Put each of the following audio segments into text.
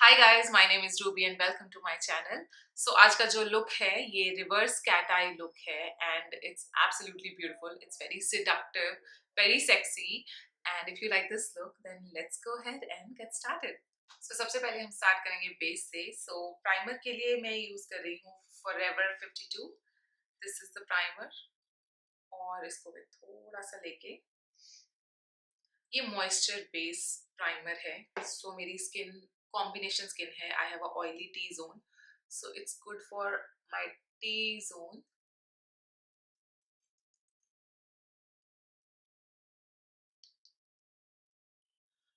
Hi guys, my name is Ruby and welcome to my channel. So आज का जो look है ये रिवर्स कैट आई लुक है and it's absolutely beautiful. It's very seductive, very sexy and if you like this look then let's go ahead and get started. So सबसे पहले हम start करेंगे बेस से। सो प्राइमर के लिए मैं यूज कर रही हूँ forever 52। This is the primer और इसको मैं थोड़ा सा लेके, ये मॉइस्चर बेस प्राइमर है। सो मेरी स्किन कॉम्बिनेशन स्किन है, I have a oily T zone, so it's good for my T zone.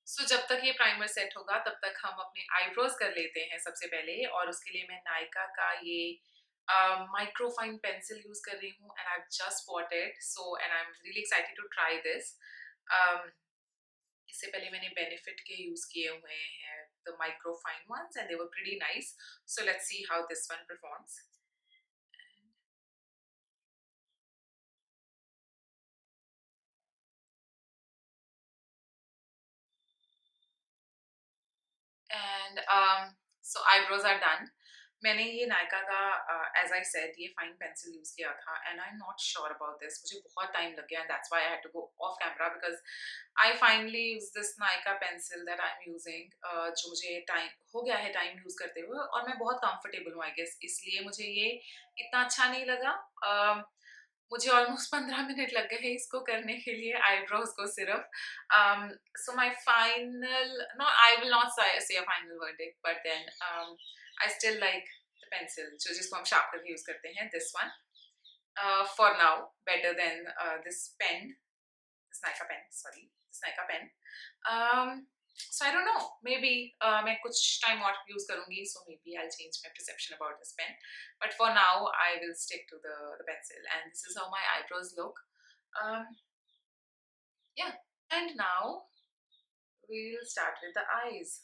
So जब तक ये प्राइमर सेट होगा तब तक हम अपने आईब्रोज कर लेते हैं सबसे पहले। और उसके लिए मैं नायका का ये माइक्रोफाइन पेंसिल यूज कर रही हूँ and I just bought it, so and I am really excited to try this. इससे पहले मैंने बेनिफिट के यूज किए हुए हैं, the micro fine ones, and they were pretty nice. So let's see how this one performs. And so eyebrows are done. मैंने ये नायका का एज आई सेड ये फाइन पेंसिल यूज किया था and I am not sure about this. मुझे बहुत time लग गया and that's why I had to go off camera because I finally use this Nykaa pencil that I am using, जो मुझे time हो गया है टाइम यूज करते हुए और मैं बहुत कंफर्टेबल हूँ आई गेस, इसलिए मुझे ये इतना अच्छा नहीं लगा। मुझे ऑलमोस्ट 15 मिनट लग गए हैं इसको करने के लिए, आईब्रोज को सिर्फ। so my final, no, I will not say a final verdict, but then I still like the pencil जो जिसको हम शार्प करके यूज करते हैं, this one for now better than this pen, this Nika pen, sorry, this Nika pen. So I don't know, maybe मैं कुछ time और use करूँगी, so maybe I'll change my perception about this pen, but for now I will stick to the pencil and this is how my eyebrows look. um, yeah, and now we'll start with the eyes.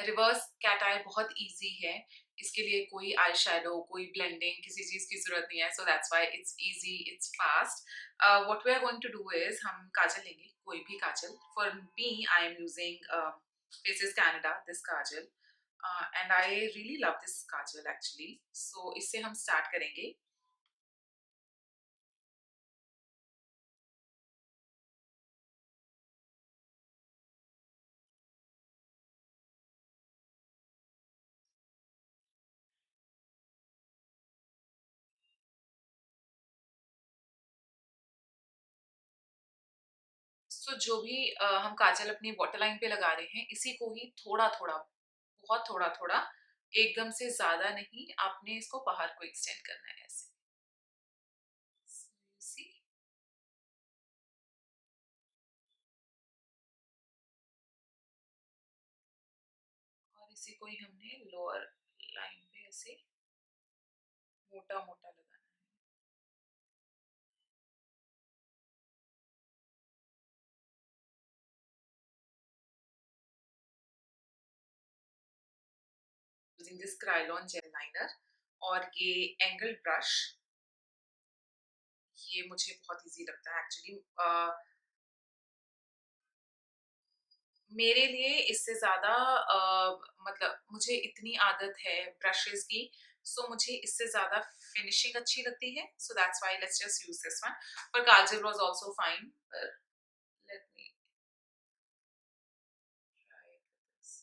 Reverse cat eye बहुत easy है, इसके लिए कोई eye shadow, कोई blending, किसी चीज की जरूरत नहीं है, so that's why it's easy, it's fast. What we are going to do is हम काजल लेंगे, कोई भी kajal. For me I am using faces Canada this kajal and I really love this kajal actually, so इससे हम स्टार्ट करेंगे। सो जो भी हम काजल अपनी वाटर लाइन पे लगा रहे हैं, इसी को ही थोड़ा थोड़ा, बहुत थोड़ा थोड़ा, एकदम से ज्यादा नहीं, आपने इसको बाहर को एक्सटेंड करना है ऐसे। So you see? और इसी को ही हमने लोअर लाइन पे ऐसे मोटा मोटा लगाना है। यूजिंग दिस क्रायोलॉन जेल लाइनर और ये एंगल ब्रश, ये मुझे बहुत इजी लगता है एक्चुअली। मेरे लिए इससे ज्यादा मतलब मुझे इतनी आदत है ब्रशेस की, सो मुझे इससे ज्यादा फिनिशिंग अच्छी लगती है, so that's why let's just use this one. पर kajal was also fine, let me try this.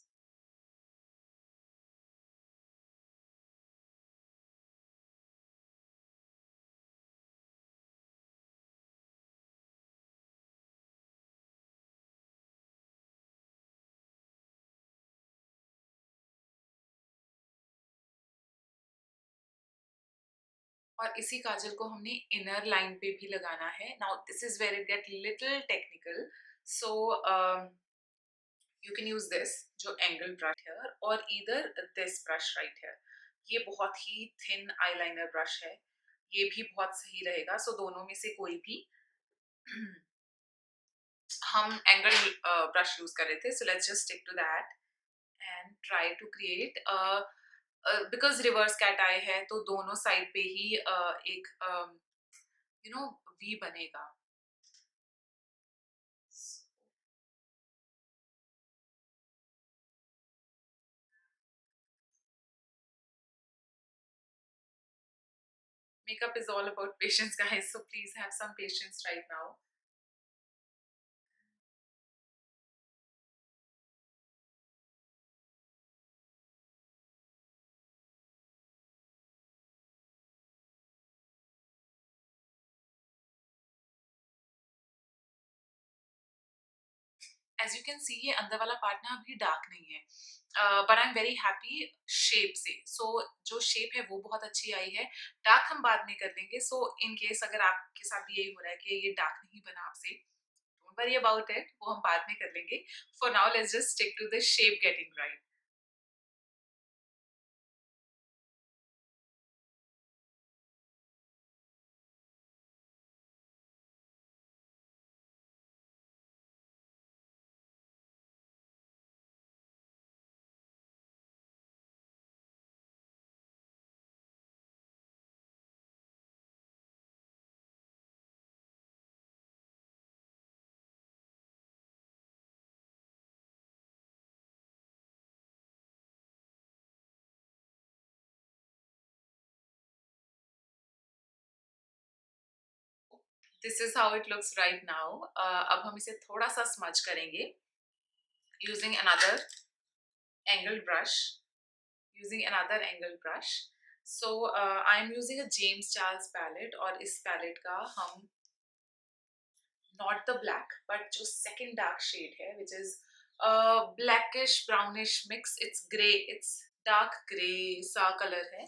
और इसी काजल को हमने इनर लाइन पे भी लगाना है। Now this is where it get little technical, so you can use this जो एंगल ब्रश है और इधर दिस ब्रश राइट है, ये बहुत ही थिन आईलाइनर ब्रश है, ये भी बहुत सही रहेगा। सो दोनों में से कोई भी हम एंगल ब्रश यूज कर रहे थे, so let's just stick to that and try to create, because reverse cat eye है तो दोनों साइड पे ही एक वी बनेगा. Makeup is all about patience, guys, so please have some patience right now. As you can see, ये अंदर वाला part ना अभी डार्क नहीं है, but I am very happy shape से. सो जो शेप है वो बहुत अच्छी आई है. डार्क हम बाद में कर लेंगे. सो इन केस अगर आपके साथ भी यही हो रहा है कि ये डार्क नहीं बना आपसे, डोंट वरी अबाउट इट, वो हम बाद में कर लेंगे. For now let's just stick to the shape getting right. This is how it looks right now. अब हम इसे थोड़ा सा स्मच करेंगे using another angled brush. So I'm using a James Charles palette, और इस palette का हम not the black but जो second dark shade है, which is blackish brownish mix. It's gray, it's dark gray सा color है.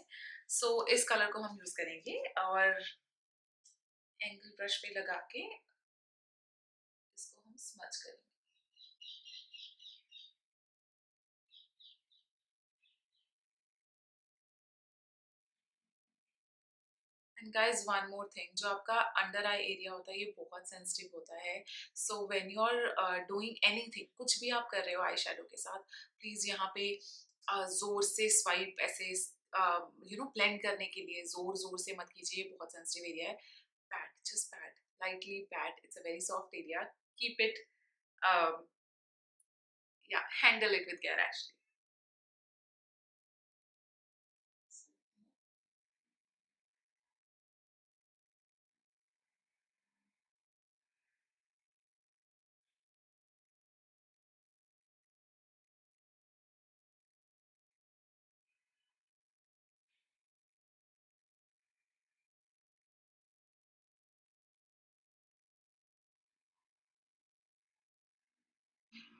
So इस color को हम use करेंगे और angle brush पे लगा के इसको हम smudge करेंगे. And guys one more thing, जो आपका अंडर आई एरिया होता है ये बहुत सेंसिटिव होता है. So when you are doing anything, कुछ भी आप कर रहे हो आई शेडो के साथ, प्लीज यहाँ पे जोर से स्वाइप ऐसे ब्लेंड करने के लिए जोर जोर से मत कीजिए, ये बहुत सेंसिटिव एरिया है. PAT, just PAT, lightly pat. It's a very soft area. Keep it, yeah, handle it with care actually.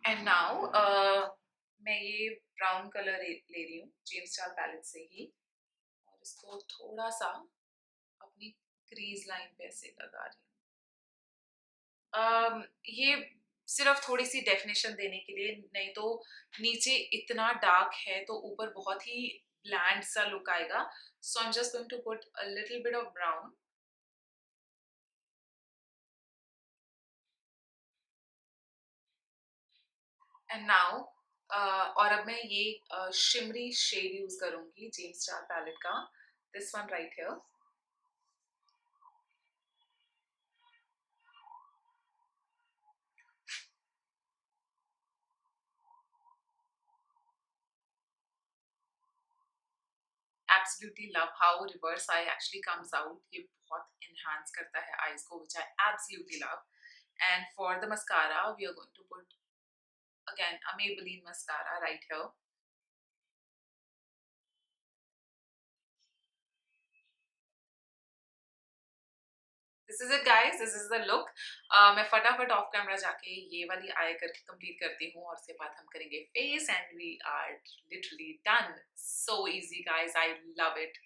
And now मैं ये ब्राउन कलर ले रही हूँ जेम्स चार्ल्स पैलेट से ही, और इसको थोड़ा सा अपनी क्रीज लाइन पे ऐसे लगा रही हूँ. ये सिर्फ थोड़ी सी डेफिनेशन देने के लिए, नहीं तो नीचे इतना डार्क है तो ऊपर बहुत ही ब्लैंड सा लुक आएगा. So I am just going to put a little bit of brown. And now और अब मैं ये शिमरी शेड यूज करूंगी जेम्स चार्ल्स पैलेट का, this one right here. Absolutely love how reverse eye actually comes out. ये बहुत enhance करता है eyes को, which I absolutely love. And for the mascara, we are going to put again a Maybelline mascara right here. This is it, guys. This is the look. मैं फटाफट of camera जाके ये वाली आई करके complete करती हूँ, और उसके बाद हम करेंगे face and we are literally done. So easy, guys. I love it.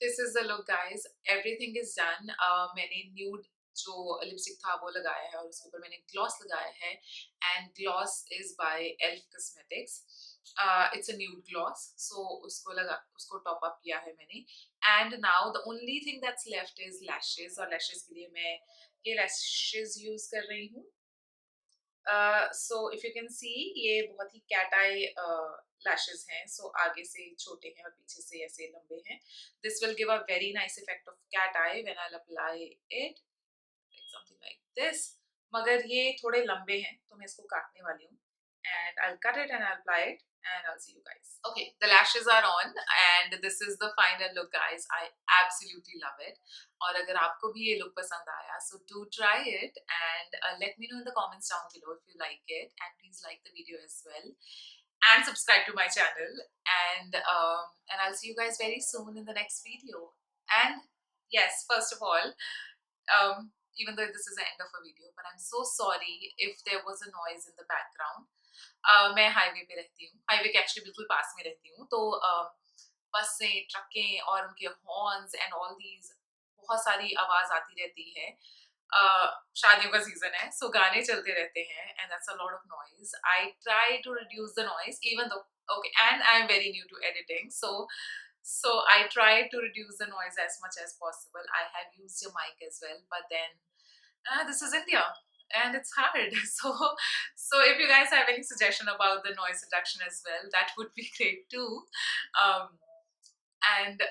This is the look guys, everything is done. मैंने न्यूड जो लिपस्टिक था वो लगाया है और उसके ऊपर मैंने ग्लॉस लगाया है, and gloss is by elf cosmetics. It's a nude gloss, so उसको टॉप अप किया है मैंने। And now the only thing that's left is lashes, और लैशेस के लिए मैं ये लैशेस यूज कर रही हूँ। So if you can see, ये बहुत ही कैट आई लैशेस हैं। सो आगे से छोटे हैं और पीछे से ऐसे लंबे हैं। This will give a very nice effect of cat eye when I apply it, something like this. मगर ये थोड़े लंबे हैं तो मैं इसको काटने वाली हूँ, and I cut it and I apply it, and I'll see you guys. Okay, the lashes are on and this is the final look guys. I absolutely love it. और अगर आपको भी ये look पसंद आया, so do try it and let me know in the comments down below if you like it, and please like the video as well and subscribe to my channel, and I'll see you guys very soon in the next video. And yes, first of all, even though this is the end of a video, but I'm so sorry if there was a noise in the background. मैं highway पे रहती हूँ, highway के actually बिल्कुल पास में रहती हूँ, तो बसें, ट्रकें और उनके हॉर्न्स एंड ऑल दीज बहुत सारी आवाज आती रहती है। शादियों का सीजन है, सो गाने चलते रहते हैं, and that's a lot of noise. I try to reduce the noise even though, okay, and I'm very new to editing, so I try to reduce the noise as much as possible. I have used a mic as well, but then this is India and it's hard. So if you guys have any suggestion about the noise reduction as well, that would be great too. Um, and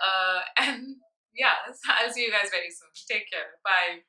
yeah, I'll see you guys very soon. Take care. Bye.